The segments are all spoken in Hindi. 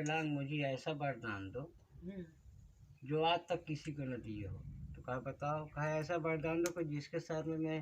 बड़े लांग मुझे ऐसा वरदान दो जो आज तक किसी को न दिए हो। तो कहा बताओ, कहा ऐसा वरदान दो कि जिसके सर में मैं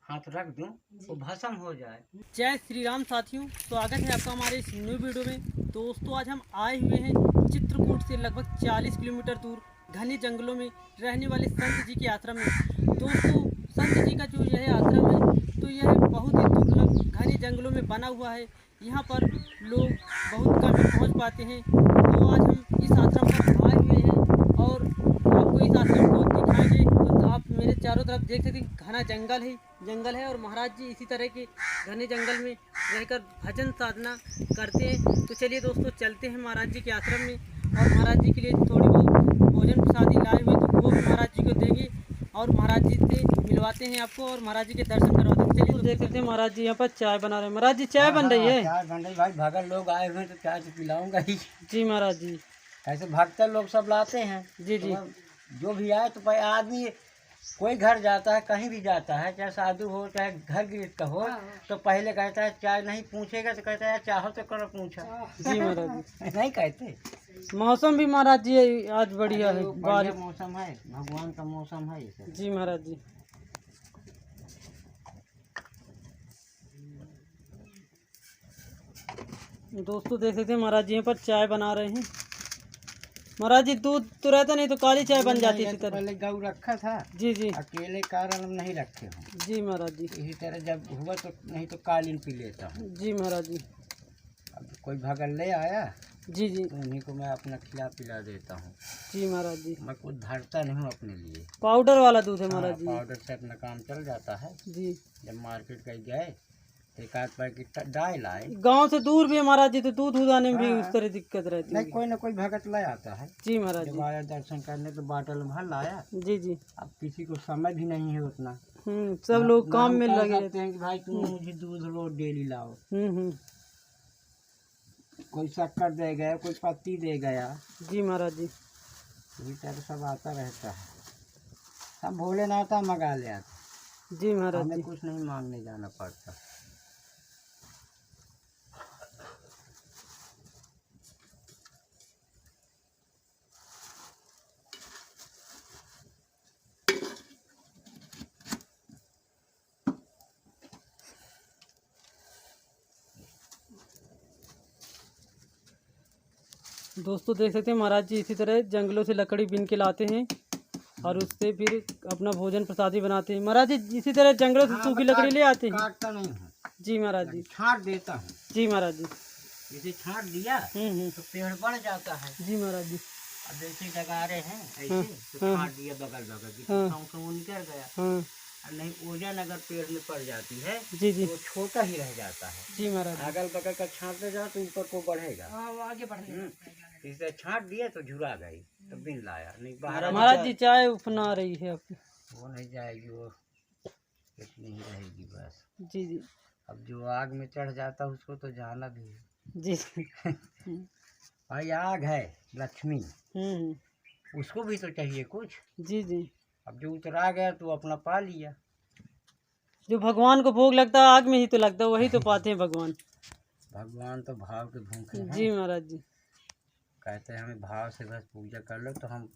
हाथ रख दूं वो भस्म हो जाए। जय श्री राम साथियों, स्वागत है आपका हमारे इस न्यू वीडियो में। दोस्तों आज हम आए हुए हैं चित्रकूट से लगभग 40 किलोमीटर दूर घने जंगलों में रहने वाले संत जी के आश्रम में। दोस्तों संत जी का जो यह आश्रम है तो यह बहुत ही दुर्लभ घने जंगलों में बना हुआ है। यहाँ पर लोग बहुत कम ही पहुँच पाते हैं। तो आज हम इस आश्रम पर आए हुए हैं और आपको इस आश्रम को दिखाएंगे। तो आप मेरे चारों तरफ देख सकते हैं घना जंगल है और महाराज जी इसी तरह के घने जंगल में रहकर भजन साधना करते हैं। तो चलिए दोस्तों चलते हैं महाराज जी के आश्रम में और महाराज जी के लिए थोड़ी बहुत भोजन प्रसादी लाए हुए तो वो महाराज जी को देंगे और महाराज जी से मिलवाते हैं आपको और महाराज जी के दर्शन करवाते हैं। चलिए तो देख सकते हैं महाराज जी यहाँ पर चाय बना रहे हैं। महाराज जी चाय बन रही है? चाय बन रही भाई, भगत लोग आए हुए हैं तो चाय तो पिलाऊंगा ही। जी महाराज जी। ऐसे भक्त लोग सब लाते हैं। जी जी। तो जो भी आए तो भाई आदमी कोई घर जाता है, कहीं भी जाता है, चाहे साधु हो चाहे घर गृहस्थ का हो, तो पहले कहता है चाय नहीं पूछेगा तो कहता है चाहो तो करो पूछा। जी महाराज जी। नहीं कहते। मौसम भी महाराज जी आज बढ़िया है, बारिश मौसम है, भगवान का मौसम है ये। जी महाराज जी। दोस्तों देख सकते हैं महाराज जी यहाँ पर चाय बना रहे हैं। महाराज जी दूध तो रहता नहीं तो काली चाय बन जाती है इसी तरह। पहले गऊ रखा था। जी जी। अकेले कारण नहीं रखे हूँ। जी महाराज जी। इसी तरह जब हुआ तो नहीं तो कालीन पी लेता हूँ। जी महाराज जी। अब कोई भगत ले आया जी जी तो उन्हीं को मैं अपना खिला पिला देता हूँ। जी महाराज जी। मैं कुछ धरता नहीं हूँ अपने लिए। पाउडर वाला दूध है महाराज जी। पाउडर से अपना काम चल जाता है। जी। जब मार्केट कहीं गए एक आध पैकेट डाल लाए। गांव से दूर भी है महाराज जी तो दूध उगाने में भी उस तरह दिक्कत रहती है। नहीं कोई ना कोई भगत ले आता है। जी महाराज जब जी। आया दर्शन करने तो बाटल भर लाया। जी जी। अब किसी को समय भी नहीं है उतना। सब लोग काम में लगे रहते हैं कि भाई तुम मुझे दूध रोज डेली लाओ। हैं। कोई शक्कर दे गया, कोई पत्ती दे गया। जी महाराज जी। इसी तरह सब आता रहता है। सब भोलेनाथ मंगा ले आते। जी महाराज हमें जी। कुछ नहीं मांगने जाना पड़ता। दोस्तों देख सकते हैं महाराज जी इसी तरह जंगलों से लकड़ी बीन के लाते हैं और उससे फिर अपना भोजन प्रसादी बनाते हैं। महाराज जी इसी तरह जंगलों से सूखी लकड़ी ले आते हैं। काटता नहीं हूँ। जी महाराज जी। छांट देता हूँ। जी महाराज जी। जैसे छांट दिया तो पेड़ बढ़ जाता है। जी महाराज जी। अब जैसे लगा रहे हैं ऐसे तो छांट दिया बगल वो निकल गया। और नहीं ओजन अगर पेड़ में पड़ जाती है जी जी तो छोटा ही रह जाता है। जी महाराज। अगल बगल का छांटते जाओ तो ऊपर को बढ़ेगा। आगे बढ़ेगा। इससे छांट दिया तो झुरा गई तो बिन लाया नहीं बाहर। महाराज जी चाय उफना रही है आपकी। वो नहीं जाएगी, वो इतनी ही रहेगी बस। जी जी। अब जो आग में चढ़ जाता उसको तो जाना भी है। जी। भाई आग है लक्ष्मी, उसको भी तो चाहिए कुछ। जी जी। अब जो उतरा गया तो अपना पा लिया। जो भगवान को भोग लगता है आग में ही तो लगता है, वही तो पाते हैं भगवान। भगवान तो भाव के भूखे हैं। जी महाराज जी। कहते हैं हमें भाव से बस पूजा कर लो तो हम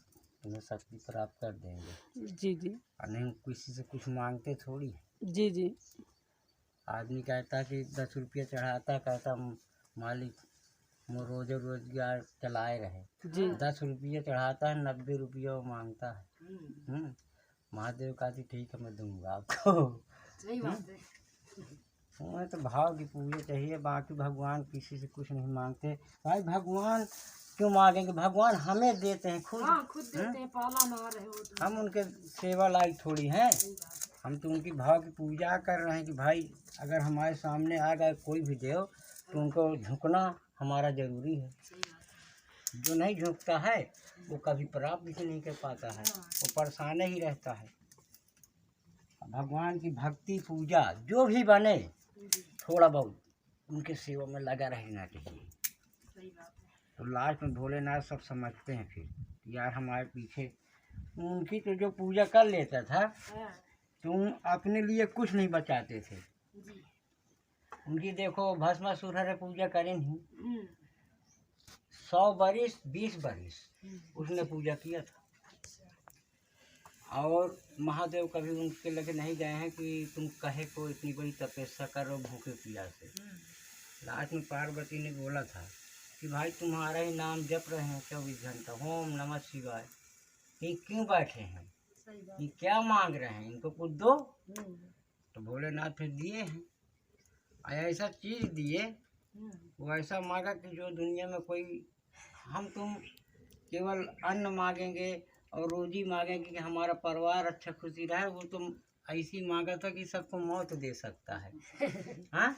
तुम्हें शक्ति प्राप्त कर देंगे। जी जी। और नहीं किसी से कुछ मांगते थोड़ी। जी जी। आदमी कहता कि 10 रुपया चढ़ाता, कहता मालिक वो रोजगार चलाए रहे। जी। 10 रुपये चढ़ाता है, 90 रुपया वो मांगता है। महादेव कहती ठीक है मैं दूंगा आपको। सही बात है। तो भाव की पूजा चाहिए, बाकी भगवान किसी से कुछ नहीं मांगते। भाई भगवान क्यों मांगेंगे, भगवान हमें देते हैं खुद। खुद देते हैं, पाला ना रहे हो तो। हम उनके सेवा लायक थोड़ी हैं। हम तो उनकी भाव की पूजा कर रहे हैं कि भाई अगर हमारे सामने आ गए कोई भी देव तो उनको झुकना हमारा जरूरी है। जो नहीं झुकता है वो कभी प्राप्त भी नहीं कर पाता है, वो परेशान ही रहता है। भगवान की भक्ति पूजा जो भी बने थोड़ा बहुत उनके सेवा में लगा रहना चाहिए। तो लास्ट में भोलेनाथ सब समझते हैं फिर यार हमारे पीछे। उनकी तो जो पूजा कर लेता था तुम अपने लिए कुछ नहीं बचाते थे। उनकी देखो भस्मासुर पूजा करें ही, 100 बरिस 20 बरिस उसने पूजा किया था। और महादेव कभी उनके लगे नहीं गए हैं कि तुम कहे को इतनी बड़ी तपस्या करो भूखे प्यासे। लास्ट में पार्वती ने बोला था कि भाई तुम्हारा ही नाम जप रहे हैं 24 घंटा, ओम नमः शिवाय, ये क्यों बैठे हैं, ये क्या मांग रहे हैं, इनको कुछ दो। तो भोलेनाथ फिर दिए हैं, ऐसा चीज़ दिए, वो ऐसा मांगा कि जो दुनिया में कोई, हम तुम केवल अन्न मांगेंगे और रोजी मांगेंगे कि हमारा परिवार अच्छा खुशी रहे, वो तुम ऐसी मांगा था कि सबको मौत दे सकता है। हाँ,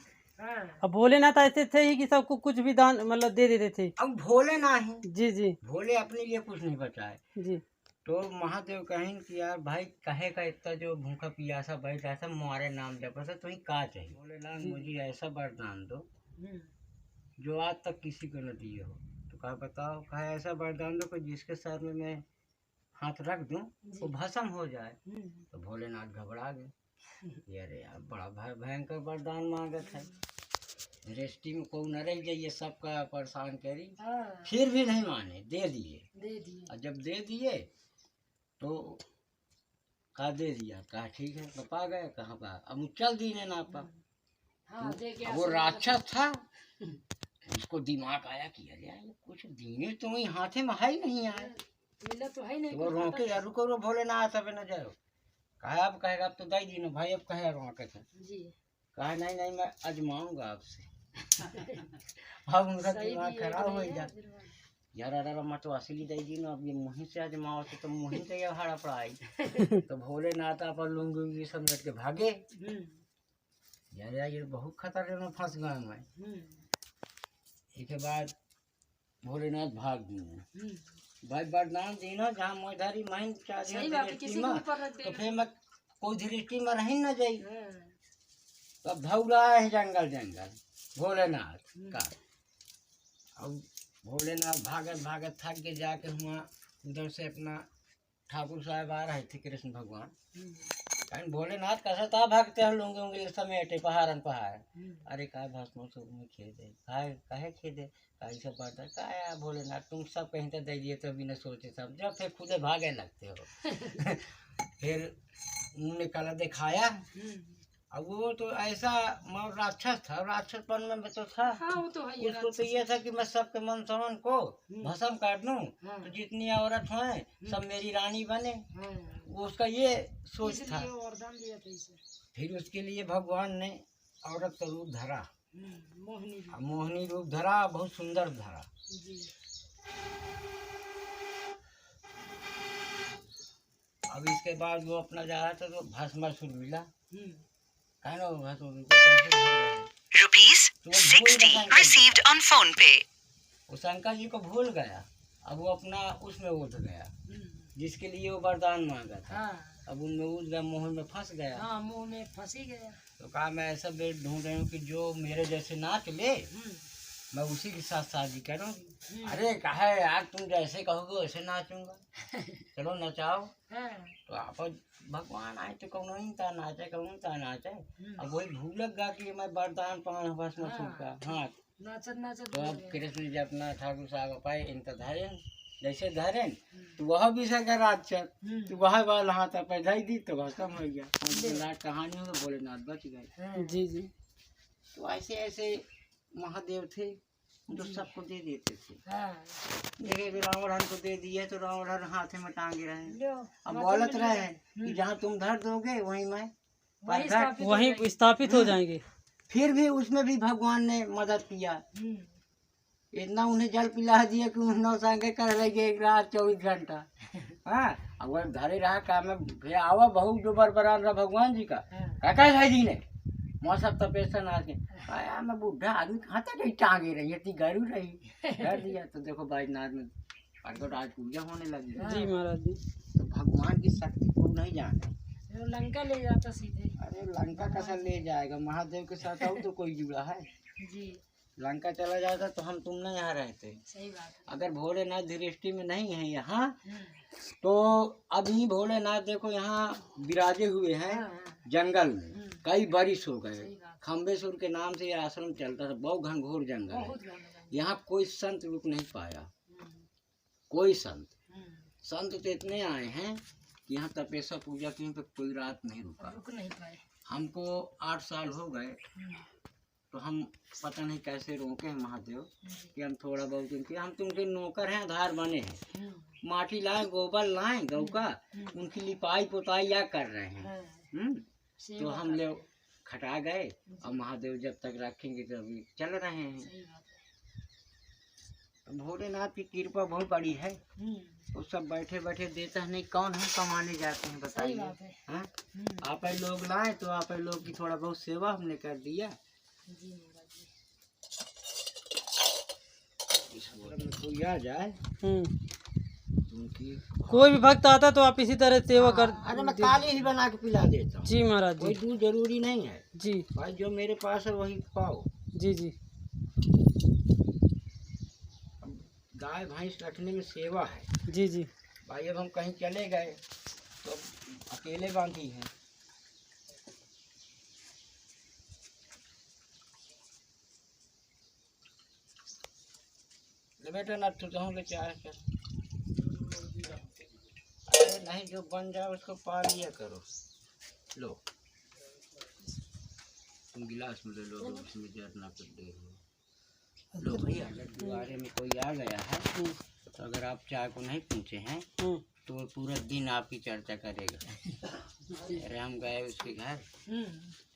अब भोलेनाथ ऐसे थे ही कि सबको कुछ भी दान मतलब दे देते थे। अब भोले ना ही, जी जी भोले अपने लिए कुछ नहीं बचाए। जी। तो महादेव कहें कि यार भाई कहे का इतना जो भूखा पियासा बैठ रहा था तुम्हारे नाम जपा था, तुम्हें का चाहिए। भोलेनाथ मुझे ऐसा वरदान दो जो आज तक किसी को न दिए हो। तो कहा बताओ, कहा ऐसा वरदान दो कि जिसके सर में मैं हाथ रख दूं वो भस्म हो जाए। तो भोलेनाथ घबरा गए, अरे यार बड़ा भयंकर वरदान मांगत है, दृष्टि में कोई न रह जाइए, सबका परेशान करी। फिर भी नहीं माने, दे दिए। और जब दे दिए तो कहा दे दिया, कहा ठीक है, पा गए कहाँ पा, अब चल दी ने ना पा। तो वो राक्षस था, उसको दिमाग आया कि अरे यार कुछ दीने तो वही हाथे में है ही नहीं आए। तो वो रोके यार रुको रो भोलेनाथ अब न जाओ, कहा अब कहेगा अब तो दे दी ना भाई, अब कहे रोके थे, कहा नहीं नहीं मैं आजमाऊंगा आपसे। अब उनका दिमाग खराब हो गया, यार अरे मैं तो असली दे दी ना, अब ये मुही से आजमाओ तो मुही से ये भाड़ा पड़ाई। तो भोलेनाथ आप लूंगी समझ के भागे, यार यार ये बहुत खतरे में फंस गया मैं। इसके बाद भोलेनाथ भाग दिए, भाई वरदान देना जहाँ मोधारी महिन तो फिर मैं कोई दृष्टि में रही न जाई। तब धौला है जंगल जंगल भोलेनाथ का। अब भोलेनाथ भागत भागत थक के जाके हुआ उधर से अपना ठाकुर साहब आ रहे थे कृष्ण भगवान, कहीं भोलेनाथ कैसा था भागते हैं लोग उंगली समेटे पहाड़न पहाड़। अरे का भस्मो में खेदे काहे खेदे काई सब पड़ता का भोलेनाथ तुम सब कहीं तो दे दिए तो बिना सोचे सब, जब फिर खुदे भागे लगते हो। फिर उन्होंने कला दिखाया, अब वो तो ऐसा राक्षस था, राक्षसपन में तो था। वो तो है, उसको तो ये था कि मैं सबके मन समन को भस्म कर दूं, तो जितनी औरत हैं सब मेरी रानी बने, वो उसका ये सोच था। फिर उसके लिए भगवान ने औरत का रूप धरा, मोहिनी रूप धरा, बहुत सुंदर धरा। अब इसके बाद वो अपना जा रहा था तो भस्मासुर मिला, ₹60 received on phone पे। वो शंकर जी को भूल गया, अब वो अपना उसमें उठ गया जिसके लिए वो वरदान मांगा था। अब उनमें उठ गया, मोह में फंस गया, मोह में फंस ही गया। तो कहा मैं ऐसा बेट ढूंढ रही हूँ कि जो मेरे जैसे नाच ले, मैं उसी के साथ शादी करूँगी। अरे कहा यार तुम जैसे कहोगे वैसे नाचूंगा, चलो नचाओ। तो आप भगवान आए तो कौन नाचे कौन नाचे। अब वही भूल गा कि मैं वरदान पान भस्मासुर का। हाँ तो अब कृष्ण जी अपना ठाकुर साहब पाए इनका धैर्य जैसे धैर्य तो वह भी सका राक्षस, तो वह वाला हाथ पे धई दी तो भस्म हो गया। कहानी हो भोलेनाथ बच गए। जी जी। तो ऐसे ऐसे महादेव थे जो सबको दे देते थे। देखिए रावण को दे दिए तो रावण हाथे में टांगे रहे, अब बोलत रहे कि जहाँ तुम धर दोगे वहीं मैं वहीं स्थापित हो जाएंगे। फिर भी उसमें भी भगवान ने मदद किया, इतना उन्हें जल पिला दिया कि उन्होंने संगे कर लेंगे एक रात 24 घंटा। हाँ अगर धरे रहा काम में फिर आवा बहुत जो बरबरान रहा भगवान जी का काका भाई जी ने मौसम तपेशन आके आया, मैं बुढ़ा आदमी कहाँ तक टांगे रही इतनी गरू रही डर दिया। तो देखो बैजनाथ में प्रकट आज पूजा होने लगी। जी महाराज जी। तो भगवान की शक्ति को नहीं जाने, लंका ले जाता सीधे। अरे लंका कैसा ले जाएगा, महादेव के साथ और तो कोई जुड़ा है जी। लंका चला जाता तो हम तुम नहीं यहाँ रहते। सही बात। अगर भोलेनाथ दृष्टि में नहीं है यहाँ तो अभी भोलेनाथ देखो यहाँ विराजे हुए हैं जंगल में, कई बरिस हो गए। खम्बेश्वर के नाम से ये आश्रम चलता था, बहुत घनघोर जंगल है। यहाँ कोई संत रुक नहीं पाया, कोई संत। संत तो इतने आए हैं कि यहाँ तपेश्वर पूजा की तो कोई रात नहीं रुका, रुक नहीं पाए। हमको 8 साल हो गए, तो हम पता नहीं कैसे रोके हैं महादेव कि हम थोड़ा बहुत उनके, हम तो उनके नौकर हैं, आधार बने हैं। माटी लाए, गोबर लाए गौ का, उनकी लिपाई पोताई या कर रहे हैं। तो हम लोग खटा गए, और महादेव जब तक रखेंगे तो अभी चल रहे हैं। तो भोलेनाथ की कृपा बहुत बड़ी है, वो सब बैठे बैठे देता है, नहीं कौन हम कमाने जाते हैं बताइए। हाँ, आप ही लोग लाए तो आप ही लोग की थोड़ा बहुत सेवा हमने कर दिया। इस में कोई आ जाए उनकी, कोई भी भक्त आता तो आप इसी तरह सेवा कर। अरे मैं काली ही बना के पिला देता हूँ जी महाराज कोई जी। दूध जरूरी नहीं है जी भाई, जो मेरे पास है वही पाओ। जी जी। गाय भैंस रखने में सेवा है जी जी। भाई। अब हम कहीं चले गए तो अकेले बांधी हैं। ले बेटा ना तो ले चाहे कर, अरे नहीं जो बन जाए उसको पा लिया करो। लो तुम गिलास में ले लो, उसमें जर ना कर दे। लो भैया, अगर दुआरे में कोई आ गया है तो अगर आप चाय को नहीं पूछे हैं तो वो पूरा दिन आपकी चर्चा करेगा। अरे हम गए उसके घर,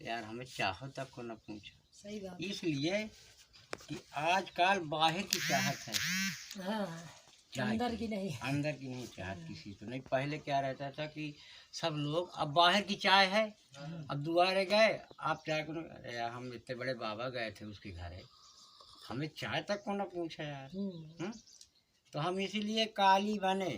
यार हमें चाहो तक को न पूछो। सही बात। इसलिए कि आजकल बाहर की चाहत है, चाय अंदर की नहीं। अंदर की नहीं चाहत किसी तो नहीं। पहले क्या रहता था कि सब लोग, अब बाहर की चाय है, अब दुआरे गए आप चाय को, अरे यार हम इतने बड़े बाबा गए थे उसके घर, हमें चाय तक को न पूछा यार। तो हम इसीलिए काली बने